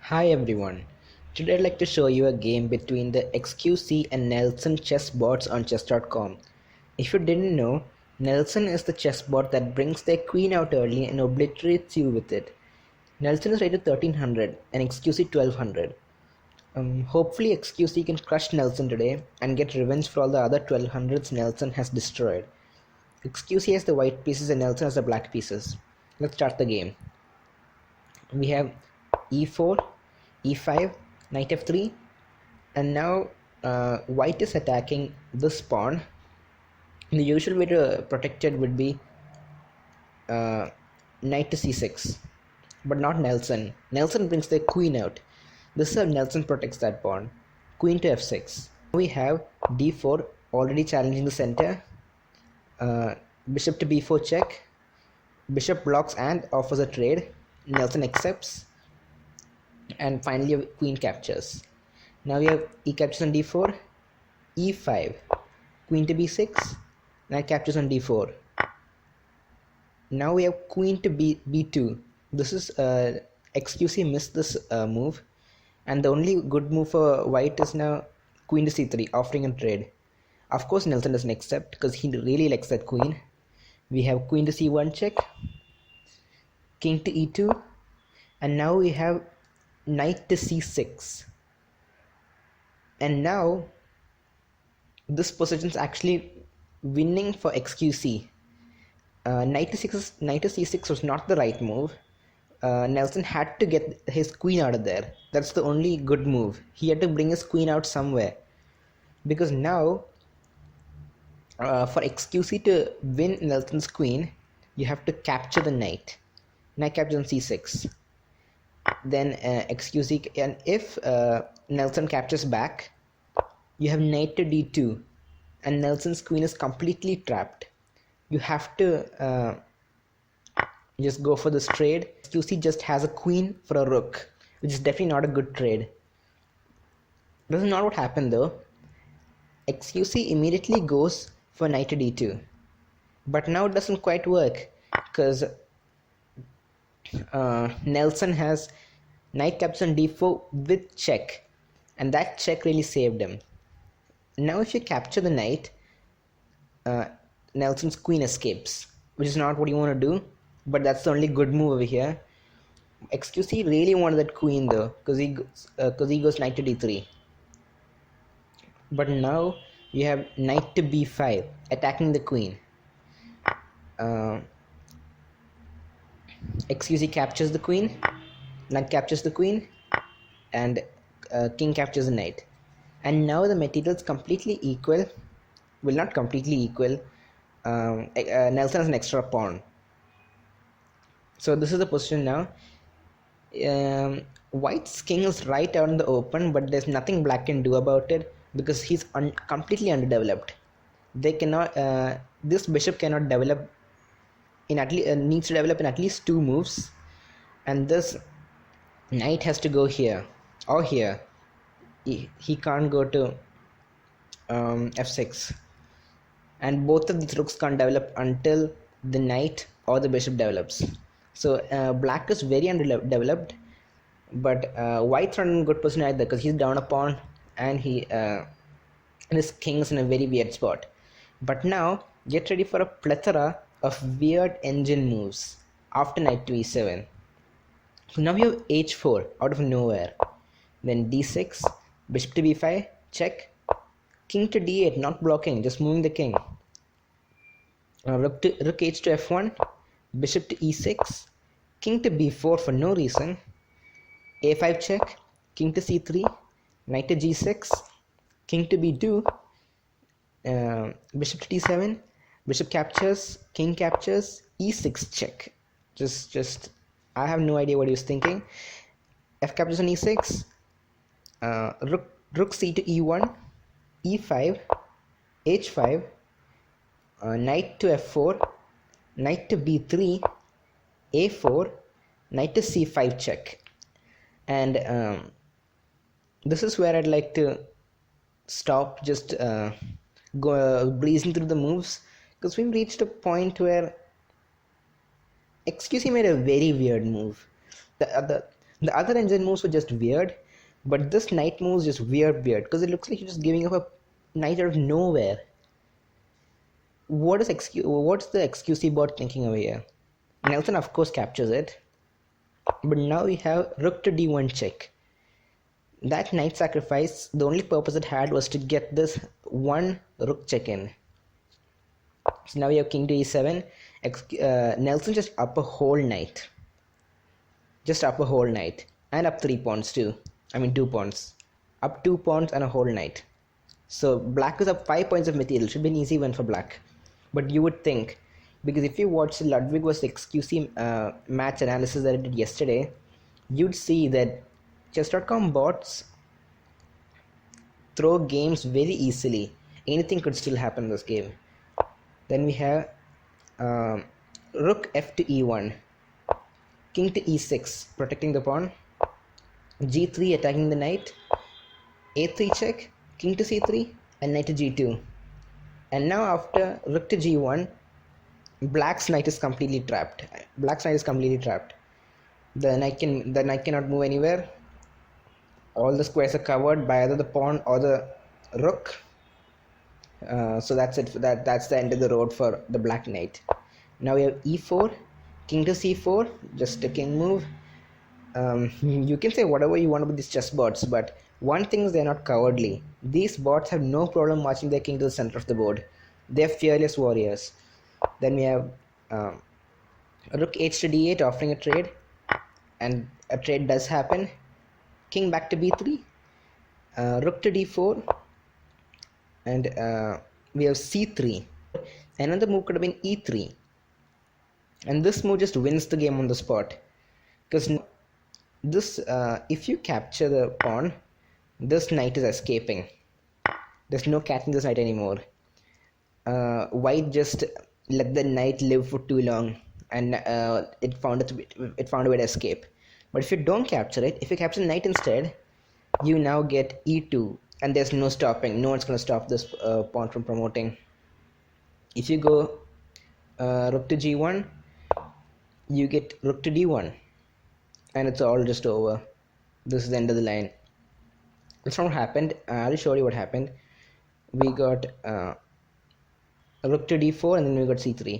Hi everyone. Today I'd like to show you a game between the xQc and Nelson chess bots on chess.com. If you didn't know, Nelson is the chess bot that brings their queen out early and obliterates you with it. Nelson is rated 1300 and xQc 1200. Hopefully xQc can crush Nelson today and get revenge for all the other 1200s Nelson has destroyed. xQc has the white pieces and Nelson has the black pieces. Let's start the game. We have e4, e5, knight f3, and now white is attacking this pawn. The usual way to protect it would be uh, knight to c6, but not Nelson. Nelson brings the queen out. This is how Nelson protects that pawn. Queen to f6. We have d4 already challenging the center. Bishop to b4 check. Bishop blocks and offers a trade. Nelson accepts. And finally queen captures. Now we have e captures on d4, e5, queen to b6, knight captures on d4. Now we have queen to b2. This is xQc missed this move, and the only good move for white is now queen to c3, offering a trade. Of course Nelson doesn't accept because he really likes that queen. We have queen to c1 check, king to e2, and now we have knight to c6. And now this position is actually winning for xQc. Knight to c6 was not the right move. Nelson had to get his queen out of there. That's the only good move. He had to bring his queen out somewhere, because now for xQc to win Nelson's queen, you have to capture the knight. Knight captures on c6. Then xQc, and if Nelson captures back, you have knight to d2, and Nelson's queen is completely trapped. You have to just go for this trade. xQc just has a queen for a rook, which is definitely not a good trade. This is not what happened though. xQc immediately goes for knight to d2, but now it doesn't quite work because Nelson has knight captures on d4 with check, and that check really saved him. Now if you capture the knight, Nelson's queen escapes, which is not what you want to do, but that's the only good move over here. xQc really wanted that queen though, because he goes knight to d3. But now you have knight to b5 attacking the queen. xQc captures the queen, knight captures the queen, and king captures the knight. And now the material is completely equal. Well, not completely equal. Nelson has an extra pawn. So this is the position now. White's king is right out in the open, but there's nothing black can do about it because he's completely underdeveloped. They cannot. This bishop cannot develop in at least needs to develop in at least 2 moves, and this knight has to go here or here. He can't go to f6, and both of these rooks can't develop until the knight or the bishop develops. So black is very underdeveloped, but white's not in a good position either because he's down a pawn and his king is in a very weird spot. But now get ready for a plethora of weird engine moves after knight to e7. So now you have h4 out of nowhere, then d6, bishop to b5 check, king to d8 not blocking, just moving the king. Rook h to f1, bishop to e6, king to b4 for no reason, a5 check, king to c3, knight to g6, king to b2, bishop to d7, bishop captures, king captures, e6 check. Just I have no idea what he was thinking. F captures on e6, rook c to e1, e5, h5, knight to f4, knight to b3, a4, knight to c5 check. And this is where I'd like to stop, just go breezing through the moves, because we've reached a point where xQc made a very weird move. The other engine moves were just weird, but this knight move is just weird because it looks like you're just giving up a knight out of nowhere. What's the xQc bot thinking over here? Nelson of course captures it, but now we have rook to d1 check. That knight sacrifice, the only purpose it had was to get this one rook check in. So now we have king to e7. Nelson just up a whole knight. Just up a whole knight. And up 3 pawns too. I mean 2 pawns. Up 2 pawns and a whole knight. So black is up 5 points of material. Should be an easy win for black. But you would think, because if you watch Ludwig vs xQc match analysis that I did yesterday, you'd see that chess.com bots throw games very easily. Anything could still happen in this game. Then we have rook f to e1, king to e6, protecting the pawn, g3 attacking the knight, a3 check, king to c3, and knight to g2. And now after rook to g1, black's knight is completely trapped. The knight cannot move anywhere. All the squares are covered by either the pawn or the rook. So that's it. That's the end of the road for the black knight. Now we have e4, king to c4, just a king move. You can say whatever you want about these chess bots, but one thing is they're not cowardly. These bots have no problem marching their king to the center of the board. They're fearless warriors. Then we have rook h to d8 offering a trade, and a trade does happen. King back to b3, rook to d4, and we have c3. Another move could have been e3, and this move just wins the game on the spot, because this if you capture the pawn, this knight is escaping. There's no catching this knight anymore. White just let the knight live for too long, and it found a way to escape. But if you don't capture it, if you capture the knight instead, you now get e2, and there's no stopping. No one's going to stop this pawn from promoting. If you go rook to g1, you get rook to d1, and it's all just over. This is the end of the line. That's not what happened. I'll show you what happened. We got rook to d4, and then we got c3.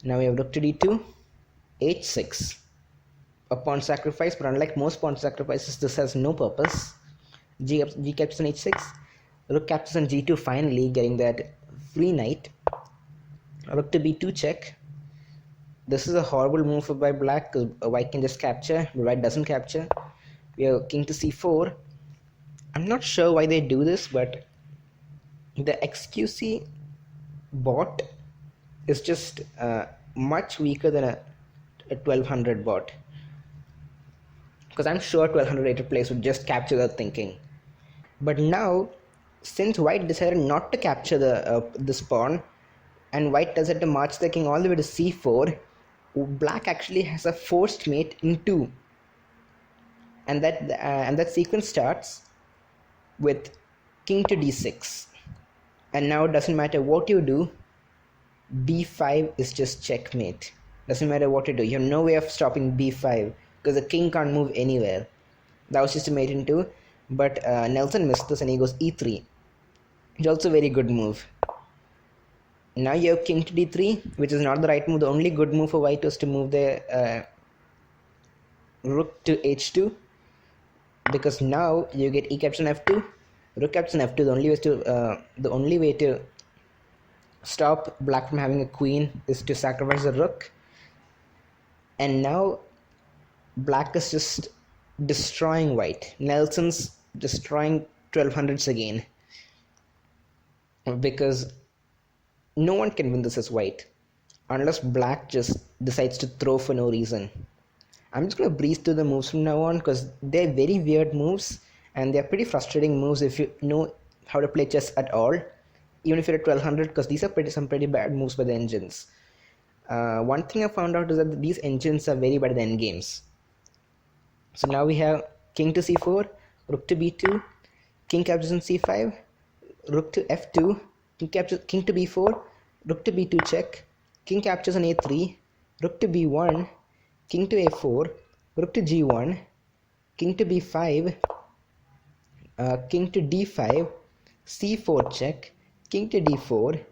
Now we have rook to d2, h6. A pawn sacrifice, but unlike most pawn sacrifices, this has no purpose. G captures on h6, rook captures on g2, finally getting that free knight. Rook to b2 check. This is a horrible move by black, because white can just capture, but white doesn't capture. We have king to c4. I'm not sure why they do this, but the xQc bot is just much weaker than a 1200 bot. Because I'm sure 1200 rated players would just capture the thinking. But now, since white decided not to capture this pawn, and white decided to march the king all the way to c4, black actually has a forced mate in 2. And that sequence starts with king to d6. And now it doesn't matter what you do, b5 is just checkmate. Doesn't matter what you do. You have no way of stopping b5, because the king can't move anywhere. That was just a mate in 2, but Nelson missed this and he goes e3. It's also a very good move. Now you have king to d3, which is not the right move. The only good move for white was to move the rook to h2, because now you get e captures on f2, rook captures on f2. The only way to stop black from having a queen is to sacrifice the rook, and now black is just destroying white. Nelson's destroying 1200s again, because no one can win this as white unless black just decides to throw for no reason. I'm just going to breeze through the moves from now on, because they're very weird moves and they're pretty frustrating moves if you know how to play chess at all, even if you're at 1200, because these are some pretty bad moves by the engines. One thing I found out is that these engines are very bad at the end games. So now we have king to c4, rook to b2, king captures on c5, rook to f2, king to b4, rook to b2 check, king captures on a3, rook to b1, king to a4, rook to g1, king to b5, king to d5, c4 check, king to d4,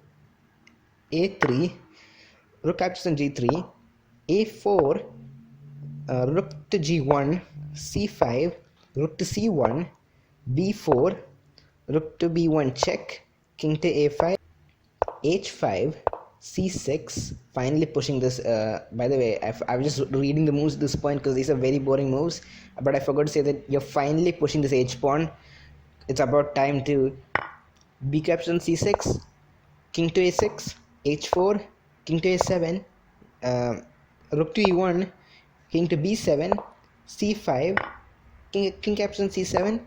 a3, rook captures on g3, a4, rook to g1, c5, rook to c1, b4, rook to b1 check, king to a5, h5, c6, finally pushing this. By the way, I was just reading the moves at this point because these are very boring moves, but I forgot to say that you're finally pushing this h pawn. It's about time to b captures on c6, king to a6, h4, king to a7, uh, rook to e1, king to b7, c5, king captures on c7,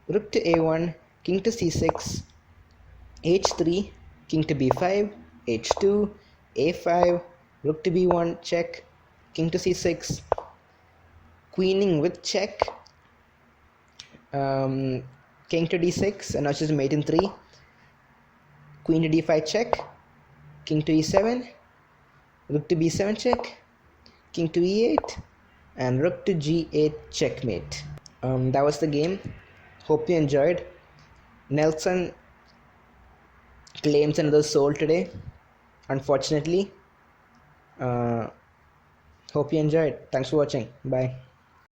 rook to a1, king to c6, h3, king to b5, h2, a5, rook to b1 check, king to c6, queening with check, king to d6, and now she's mate in 3, queen to d5 check, king to e7, rook to b7 check, king to e8, and rook to g8 checkmate. That was the game. Hope you enjoyed. Nelson claims another soul today, unfortunately. Hope you enjoyed. Thanks for watching. Bye.